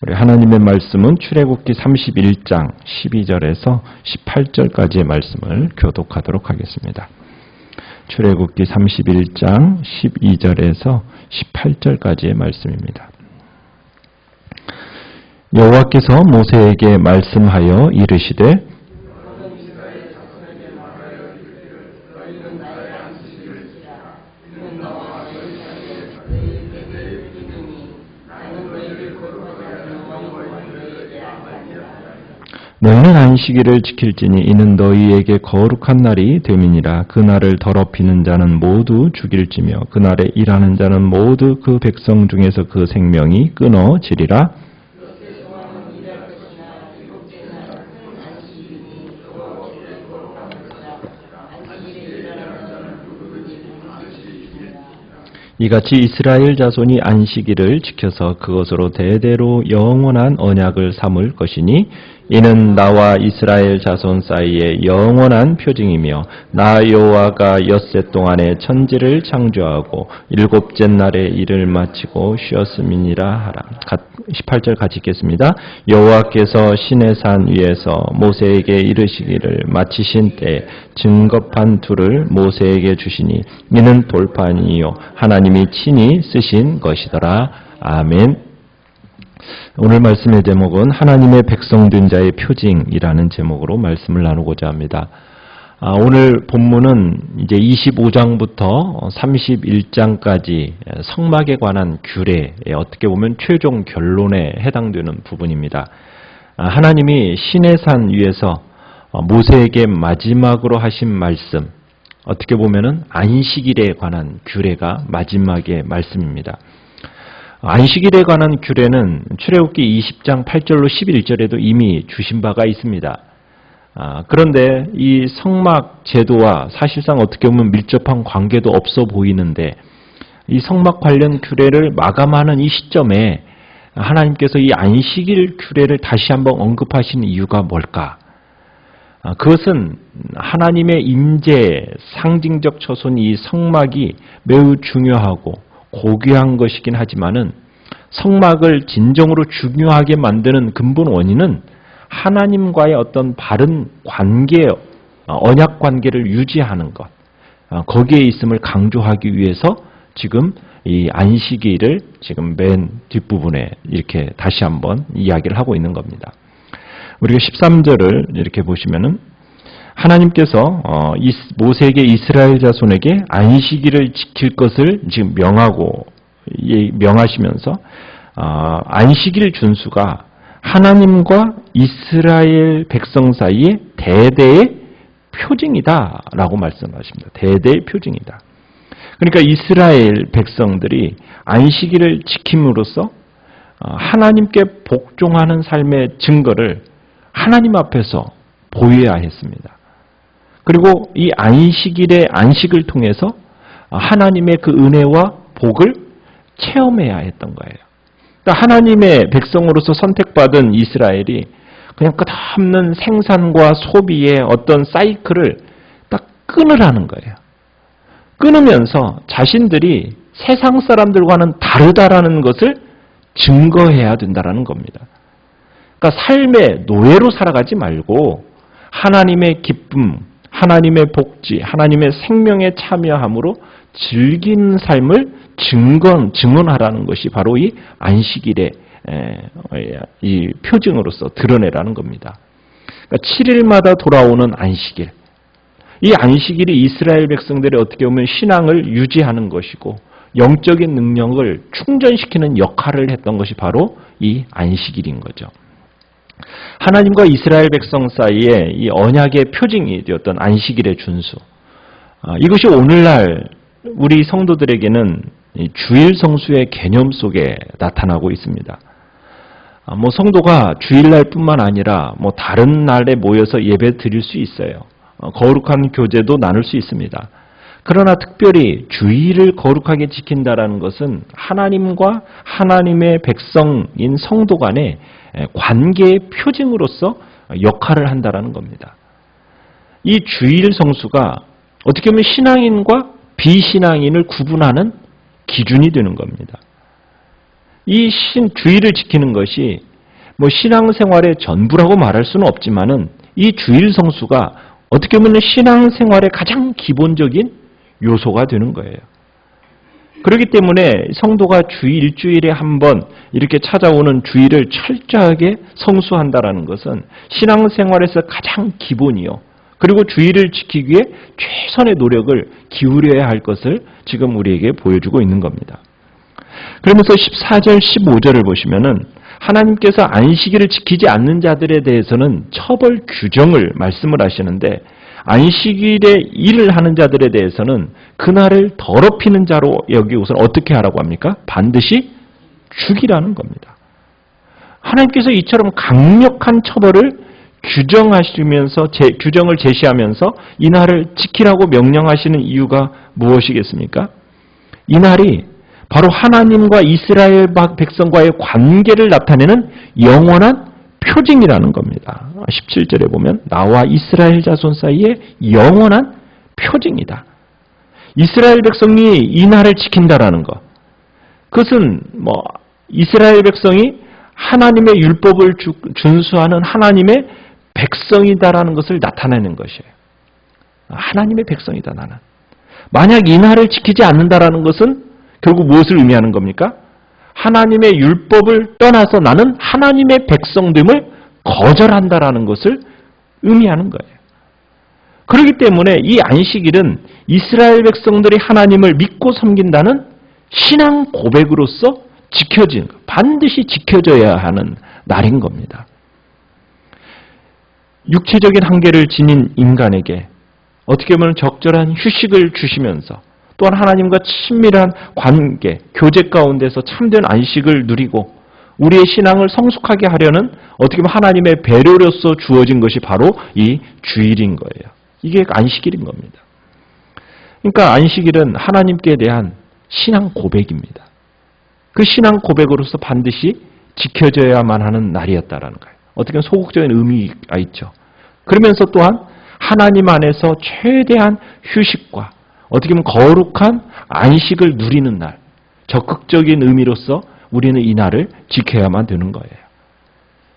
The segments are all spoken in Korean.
우리 하나님의 말씀은 출애굽기 31장 12절에서 18절까지의 말씀을 교독하도록 하겠습니다. 출애굽기 31장 12절에서 18절까지의 말씀입니다. 여호와께서 모세에게 말씀하여 이르시되 너희는 안식일을 지킬지니 이는 너희에게 거룩한 날이 됨이니라. 그날을 더럽히는 자는 모두 죽일지며 그날에 일하는 자는 모두 그 백성 중에서 그 생명이 끊어지리라. 이같이 이스라엘 자손이 안식일을 지켜서 그것으로 대대로 영원한 언약을 삼을 것이니 이는 나와 이스라엘 자손 사이에 영원한 표징이며 나 여호와가 엿새 동안에 천지를 창조하고 일곱째 날에 일을 마치고 쉬었음이니라 하라. 18절 같이 읽겠습니다. 여호와께서 시내산 위에서 모세에게 이르시기를 마치신 때에 증거판 둘을 모세에게 주시니 이는 돌판이요 하나님이 친히 쓰신 것이더라. 아멘. 오늘 말씀의 제목은 하나님의 백성 된 자의 표징이라는 제목으로 말씀을 나누고자 합니다. 오늘 본문은 이제 25장부터 31장까지 성막에 관한 규례에 어떻게 보면 최종 결론에 해당되는 부분입니다. 하나님이 시내산 위에서 모세에게 마지막으로 하신 말씀, 어떻게 보면은 안식일에 관한 규례가 마지막의 말씀입니다. 안식일에 관한 규례는 출애굽기 20장 8절로 11절에도 이미 주신 바가 있습니다. 그런데 이 성막 제도와 사실상 어떻게 보면 밀접한 관계도 없어 보이는데 이 성막 관련 규례를 마감하는 이 시점에 하나님께서 이 안식일 규례를 다시 한번 언급하신 이유가 뭘까? 그것은 하나님의 임재 상징적 처소인 이 성막이 매우 중요하고 고귀한 것이긴 하지만은 성막을 진정으로 중요하게 만드는 근본 원인은 하나님과의 어떤 바른 관계, 언약 관계를 유지하는 것, 거기에 있음을 강조하기 위해서 지금 이 안식일을 지금 맨 뒷부분에 이렇게 다시 한번 이야기를 하고 있는 겁니다. 우리가 13절을 이렇게 보시면은 하나님께서 모세에게 이스라엘 자손에게 안식일을 지킬 것을 지금 명하시면서 안식일 준수가 하나님과 이스라엘 백성 사이의 대대의 표징이다라고 말씀하십니다. 대대의 표징이다. 그러니까 이스라엘 백성들이 안식일을 지킴으로써 하나님께 복종하는 삶의 증거를 하나님 앞에서 보여야 했습니다. 그리고 이 안식일의 안식을 통해서 하나님의 그 은혜와 복을 체험해야 했던 거예요. 그러니까 하나님의 백성으로서 선택받은 이스라엘이 그냥 끝없는 생산과 소비의 어떤 사이클을 딱 끊으라는 거예요. 끊으면서 자신들이 세상 사람들과는 다르다라는 것을 증거해야 된다는 겁니다. 그러니까 삶의 노예로 살아가지 말고 하나님의 기쁨, 하나님의 복지, 하나님의 생명에 참여함으로 즐기는 삶을 증언하라는 것이 바로 이 안식일의 이 표징으로서 드러내라는 겁니다. 그러니까 7일마다 돌아오는 안식일. 이 안식일이 이스라엘 백성들의 어떻게 보면 신앙을 유지하는 것이고 영적인 능력을 충전시키는 역할을 했던 것이 바로 이 안식일인 거죠. 하나님과 이스라엘 백성 사이에 이 언약의 표징이 되었던 안식일의 준수. 이것이 오늘날 우리 성도들에게는 주일 성수의 개념 속에 나타나고 있습니다. 성도가 주일날뿐만 아니라 다른 날에 모여서 예배 드릴 수 있어요. 거룩한 교제도 나눌 수 있습니다. 그러나 특별히 주일을 거룩하게 지킨다라는 것은 하나님과 하나님의 백성인 성도 간의 관계의 표징으로서 역할을 한다라는 겁니다. 이 주일 성수가 어떻게 보면 신앙인과 비신앙인을 구분하는 기준이 되는 겁니다. 이 주일을 지키는 것이 뭐 신앙생활의 전부라고 말할 수는 없지만은 이 주일 성수가 어떻게 보면 신앙생활의 가장 기본적인 요소가 되는 거예요. 그렇기 때문에 성도가 일주일에 한 번 이렇게 찾아오는 주일을 철저하게 성수한다라는 것은 신앙생활에서 가장 기본이요. 그리고 주일을 지키기 위해 최선의 노력을 기울여야 할 것을 지금 우리에게 보여주고 있는 겁니다. 그러면서 14절, 15절을 보시면은 하나님께서 안식일을 지키지 않는 자들에 대해서는 처벌 규정을 말씀을 하시는데 안식일에 일을 하는 자들에 대해서는 그날을 더럽히는 자로 여기고서는 어떻게 하라고 합니까? 반드시 죽이라는 겁니다. 하나님께서 이처럼 강력한 처벌을 규정을 제시하면서 이날을 지키라고 명령하시는 이유가 무엇이겠습니까? 이날이 바로 하나님과 이스라엘 백성과의 관계를 나타내는 영원한 표징이라는 겁니다. 17절에 보면 나와 이스라엘 자손 사이에 영원한 표징이다. 이스라엘 백성이 이 날을 지킨다라는 것. 그것은 이스라엘 백성이 하나님의 율법을 준수하는 하나님의 백성이다라는 것을 나타내는 것이에요. 하나님의 백성이다 나는. 만약 이 날을 지키지 않는다라는 것은 결국 무엇을 의미하는 겁니까? 하나님의 율법을 떠나서 나는 하나님의 백성됨을 거절한다라는 것을 의미하는 거예요. 그렇기 때문에 이 안식일은 이스라엘 백성들이 하나님을 믿고 섬긴다는 신앙 고백으로서 반드시 지켜져야 하는 날인 겁니다. 육체적인 한계를 지닌 인간에게 어떻게 보면 적절한 휴식을 주시면서 또한 하나님과 친밀한 관계, 교제 가운데서 참된 안식을 누리고 우리의 신앙을 성숙하게 하려는 어떻게 보면 하나님의 배려로서 주어진 것이 바로 이 주일인 거예요. 이게 안식일인 겁니다. 그러니까 안식일은 하나님께 대한 신앙 고백입니다. 그 신앙 고백으로서 반드시 지켜져야만 하는 날이었다라는 거예요. 어떻게 보면 소극적인 의미가 있죠. 그러면서 또한 하나님 안에서 최대한 휴식과 어떻게 보면 거룩한 안식을 누리는 날, 적극적인 의미로서 우리는 이 날을 지켜야만 되는 거예요.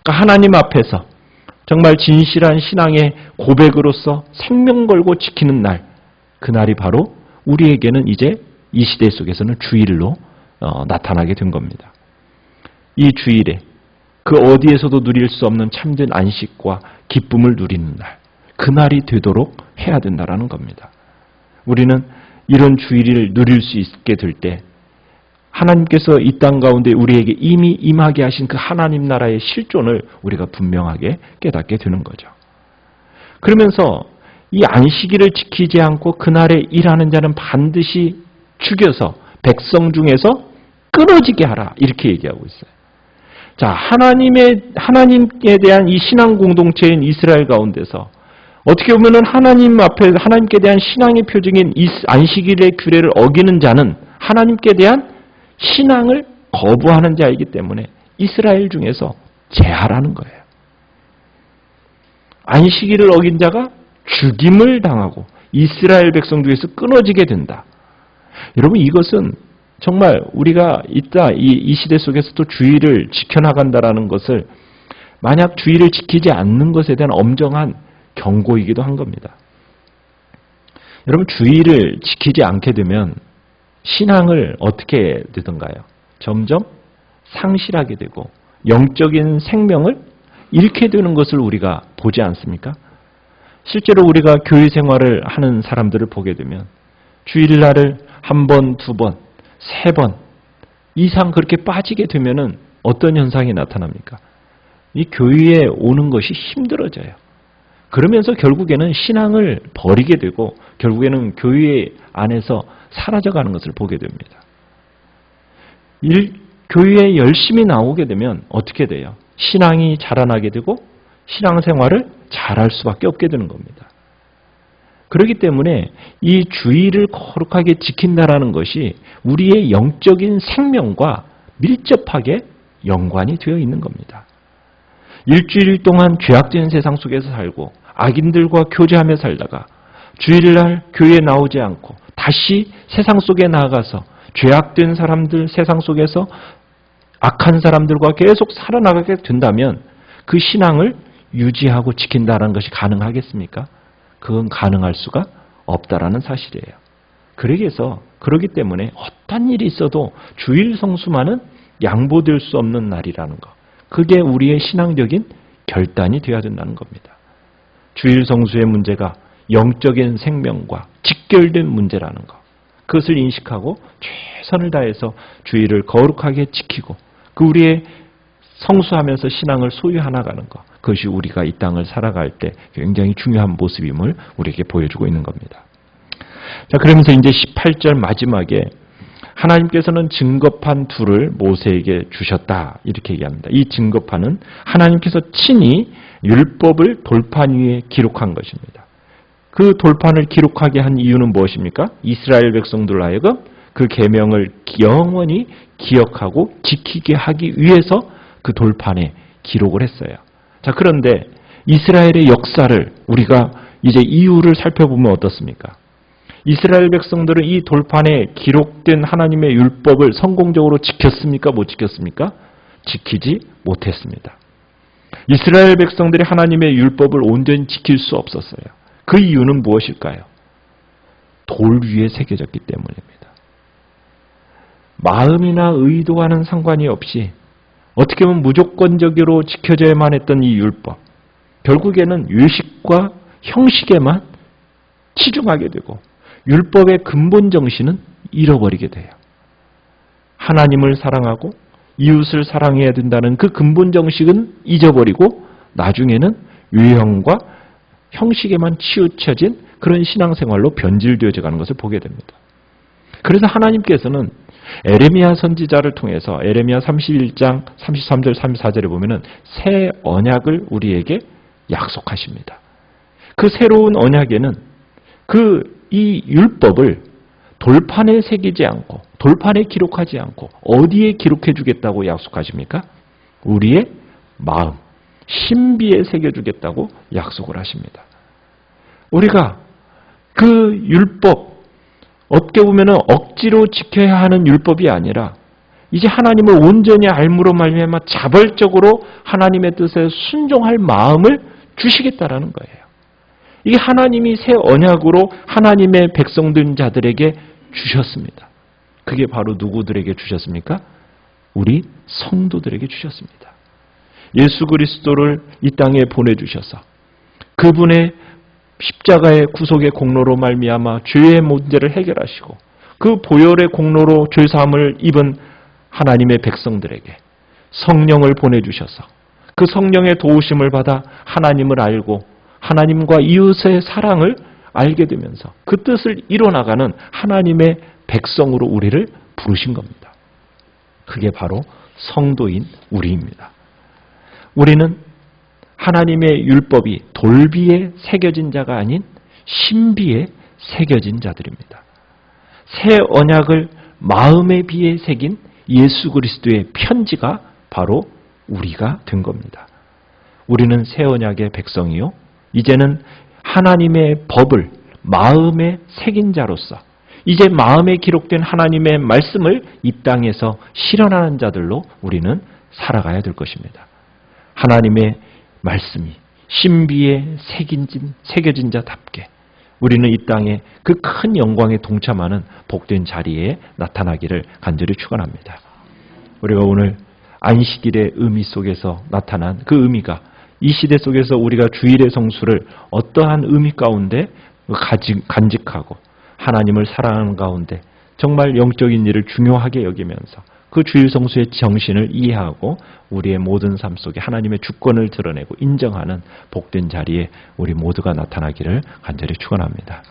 그러니까 하나님 앞에서 정말 진실한 신앙의 고백으로서 생명 걸고 지키는 날, 그날이 바로 우리에게는 이제 이 시대 속에서는 주일로 나타나게 된 겁니다. 이 주일에 그 어디에서도 누릴 수 없는 참된 안식과 기쁨을 누리는 날, 그날이 되도록 해야 된다는 겁니다. 우리는 이런 주일을 누릴 수 있게 될 때 하나님께서 이 땅 가운데 우리에게 이미 임하게 하신 그 하나님 나라의 실존을 우리가 분명하게 깨닫게 되는 거죠. 그러면서 이 안식일을 지키지 않고 그날에 일하는 자는 반드시 죽여서 백성 중에서 끊어지게 하라 이렇게 얘기하고 있어요. 자, 하나님에 대한 이 신앙 공동체인 이스라엘 가운데서 어떻게 보면은 하나님 앞에 하나님께 대한 신앙의 표징인 이 안식일의 규례를 어기는 자는 하나님께 대한 신앙을 거부하는 자이기 때문에 이스라엘 중에서 제하라는 거예요. 안식일을 어긴 자가 죽임을 당하고 이스라엘 백성 중에서 끊어지게 된다. 여러분 이것은 정말 우리가 이 시대 속에서도 주일을 지켜나간다라는 것을 만약 주일을 지키지 않는 것에 대한 엄정한 경고이기도 한 겁니다. 여러분 주일을 지키지 않게 되면 신앙을 어떻게 되던가요? 점점 상실하게 되고 영적인 생명을 잃게 되는 것을 우리가 보지 않습니까? 실제로 우리가 교회 생활을 하는 사람들을 보게 되면 주일날을 한 번, 두 번, 세 번 이상 그렇게 빠지게 되면은 어떤 현상이 나타납니까? 이 교회에 오는 것이 힘들어져요. 그러면서 결국에는 신앙을 버리게 되고 결국에는 교회 안에서 사라져가는 것을 보게 됩니다. 교회에 열심히 나오게 되면 어떻게 돼요? 신앙이 자라나게 되고 신앙생활을 잘할 수밖에 없게 되는 겁니다. 그렇기 때문에 이 주일을 거룩하게 지킨다라는 것이 우리의 영적인 생명과 밀접하게 연관이 되어 있는 겁니다. 일주일 동안 죄악된 세상 속에서 살고 악인들과 교제하며 살다가 주일날 교회에 나오지 않고 다시 세상 속에 나아가서 죄악된 사람들 세상 속에서 악한 사람들과 계속 살아나가게 된다면 그 신앙을 유지하고 지킨다는 것이 가능하겠습니까? 그건 가능할 수가 없다라는 사실이에요. 그러기 때문에 어떤 일이 있어도 주일 성수만은 양보될 수 없는 날이라는 것. 그게 우리의 신앙적인 결단이 되어야 된다는 겁니다. 주일 성수의 문제가 영적인 생명과 직결된 문제라는 것. 그것을 인식하고 최선을 다해서 주일을 거룩하게 지키고 그 우리의 성수하면서 신앙을 소유해 나가는 것. 그것이 우리가 이 땅을 살아갈 때 굉장히 중요한 모습임을 우리에게 보여주고 있는 겁니다. 자, 그러면서 이제 18절 마지막에 하나님께서는 증거판 둘을 모세에게 주셨다 이렇게 얘기합니다. 이 증거판은 하나님께서 친히 율법을 돌판 위에 기록한 것입니다. 그 돌판을 기록하게 한 이유는 무엇입니까? 이스라엘 백성들 하여금 그 계명을 영원히 기억하고 지키게 하기 위해서 그 돌판에 기록을 했어요. 자, 그런데 이스라엘의 역사를 우리가 이제 이유를 살펴보면 어떻습니까? 이스라엘 백성들은 이 돌판에 기록된 하나님의 율법을 성공적으로 지켰습니까? 못 지켰습니까? 지키지 못했습니다. 이스라엘 백성들이 하나님의 율법을 온전히 지킬 수 없었어요. 그 이유는 무엇일까요? 돌 위에 새겨졌기 때문입니다. 마음이나 의도와는 상관이 없이 어떻게 보면 무조건적으로 지켜져야만 했던 이 율법, 결국에는 유식과 형식에만 치중하게 되고 율법의 근본 정신은 잃어버리게 돼요. 하나님을 사랑하고 이웃을 사랑해야 된다는 그 근본 정식은 잊어버리고 나중에는 유형과 형식에만 치우쳐진 그런 신앙생활로 변질되어져 가는 것을 보게 됩니다. 그래서 하나님께서는 에레미야 선지자를 통해서 에레미야 31장 33절 34절에 보면은 새 언약을 우리에게 약속하십니다. 그 새로운 언약에는 이 율법을 돌판에 새기지 않고 돌판에 기록하지 않고 어디에 기록해 주겠다고 약속하십니까? 우리의 마음, 신비에 새겨주겠다고 약속을 하십니다. 우리가 그 율법, 어떻게 보면 억지로 지켜야 하는 율법이 아니라 이제 하나님을 온전히 알므로 말미암아 자발적으로 하나님의 뜻에 순종할 마음을 주시겠다라는 거예요. 이게 하나님이 새 언약으로 하나님의 백성된 자들에게 주셨습니다. 그게 바로 누구들에게 주셨습니까? 우리 성도들에게 주셨습니다. 예수 그리스도를 이 땅에 보내주셔서 그분의 십자가의 구속의 공로로 말미암아 죄의 문제를 해결하시고 그 보혈의 공로로 죄사함을 입은 하나님의 백성들에게 성령을 보내주셔서 그 성령의 도우심을 받아 하나님을 알고 하나님과 이웃의 사랑을 알게 되면서 그 뜻을 이뤄나가는 하나님의 백성으로 우리를 부르신 겁니다. 그게 바로 성도인 우리입니다. 우리는 하나님의 율법이 돌비에 새겨진 자가 아닌 신비에 새겨진 자들입니다. 새 언약을 마음의 비에 새긴 예수 그리스도의 편지가 바로 우리가 된 겁니다. 우리는 새 언약의 백성이요. 이제는 하나님의 법을 마음에 새긴 자로서 이제 마음에 기록된 하나님의 말씀을 이 땅에서 실현하는 자들로 우리는 살아가야 될 것입니다. 하나님의 말씀이 신비에 새겨진 자답게 우리는 이 땅에 그 큰 영광에 동참하는 복된 자리에 나타나기를 간절히 축원합니다. 우리가 오늘 안식일의 의미 속에서 나타난 그 의미가 이 시대 속에서 우리가 주일의 성수를 어떠한 의미 가운데 간직하고 하나님을 사랑하는 가운데 정말 영적인 일을 중요하게 여기면서 그 주일 성수의 정신을 이해하고 우리의 모든 삶 속에 하나님의 주권을 드러내고 인정하는 복된 자리에 우리 모두가 나타나기를 간절히 축원합니다.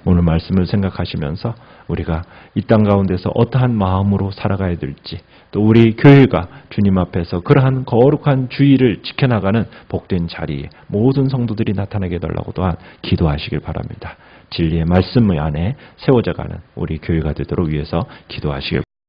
오늘 말씀을 생각하시면서 우리가 이 땅 가운데서 어떠한 마음으로 살아가야 될지 또 우리 교회가 주님 앞에서 그러한 거룩한 주의를 지켜나가는 복된 자리에 모든 성도들이 나타나게 해달라고 또한 기도하시길 바랍니다. 진리의 말씀 안에 세워져가는 우리 교회가 되도록 위해서 기도하시길